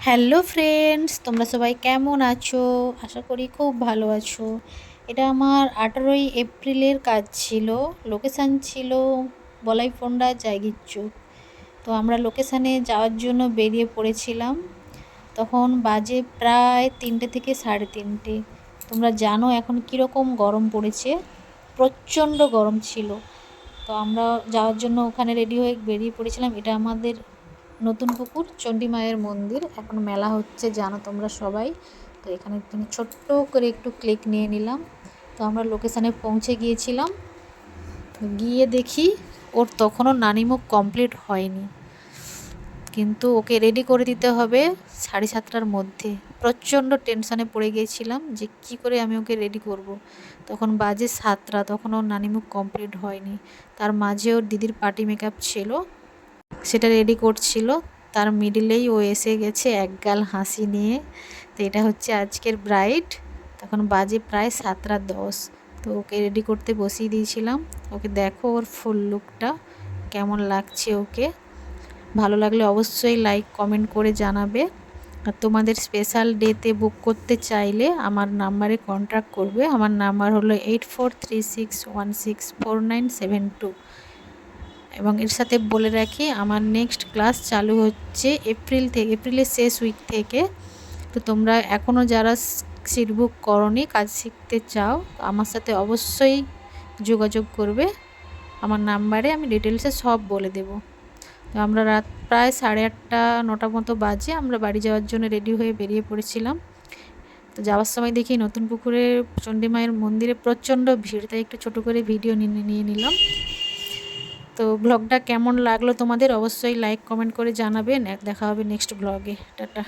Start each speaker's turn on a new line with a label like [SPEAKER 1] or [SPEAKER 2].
[SPEAKER 1] Hello friends, তোমরা সবাই কেমন আছো? আশা করি খুব ভালো আছো। এটা আমার 18ই এপ্রিলের কাজ ছিল। লোকেশান ছিল বলাইফোন্ডা জায়গির চোখ। তো আমরা লোকেশানে যাওয়ার জন্য বেরিয়ে পড়েছিলাম। তখন বাজে প্রায় 3টে থেকে 3:30। তোমরা জানো এখন কীরকম গরম পড়েছে, প্রচণ্ড গরম ছিল। তো আমরা যাওয়ার জন্য ওখানে রেডি হয়ে বেরিয়ে পড়েছিলাম। এটা আমাদের নতুন পুকুর চণ্ডী মায়ের মন্দির, এখন মেলা হচ্ছে জানো তোমরা সবাই। তো এখানে ছোট্ট করে একটু ক্লিক নিয়ে নিলাম। তো আমরা লোকেশানে পৌঁছে গিয়েছিলাম। তো গিয়ে দেখি ওর তখনও নানিমুখ কমপ্লিট হয়নি, কিন্তু ওকে রেডি করে দিতে হবে 7:30টার মধ্যে। প্রচণ্ড টেনশানে পড়ে গিয়েছিলাম যে কি করে আমি ওকে রেডি করব। তখন বাজে 7টা, তখন ওর নানিমুখ কমপ্লিট হয়নি। তার মাঝে ওর দিদির পার্টি মেকআপ ছিল, সেটা রেডি করছিল। তার মিডিলেই ও এসে গেছে একগাল হাসি নিয়ে। তো এটা হচ্ছে আজকের ব্রাইড। তখন বাজে প্রায় 7:10। তো ওকে রেডি করতে বসিয়ে দিয়েছিলাম। ওকে দেখো ওর ফুল লুকটা কেমন লাগছে ওকে। ভালো লাগলে অবশ্যই লাইক কমেন্ট করে জানাবে। আর তোমাদের স্পেশাল ডেতে বুক করতে চাইলে আমার নাম্বারে কন্ট্যাক্ট করবে। আমার নাম্বার হলো 8436164972। এবং এর সাথে বলে রাখি, আমার নেক্সট ক্লাস চালু হচ্ছে এপ্রিলের শেষ উইক থেকে। তো তোমরা এখনও যারা সিট বুক করোনি, কাজ শিখতে চাও, আমার সাথে অবশ্যই যোগাযোগ করবে। আমার নাম্বারে আমি ডিটেলসে সব বলে দেব। তো আমরা রাত প্রায় 8:30 9টা মতো বাজে আমরা বাড়ি যাওয়ার জন্য রেডি হয়ে বেরিয়ে পড়েছিলাম। তো যাওয়ার সময় দেখি নতুন পুকুরে চণ্ডী মায়ের মন্দিরে প্রচণ্ড ভিড়, তাই একটু ছোটো করে ভিডিও নিয়ে নিলাম। তো ব্লগটা কেমন লাগলো তোমাদের অবশ্যই লাইক কমেন্ট করে জানাবেন। দেখা হবে নেক্সট ব্লগে। টাটা।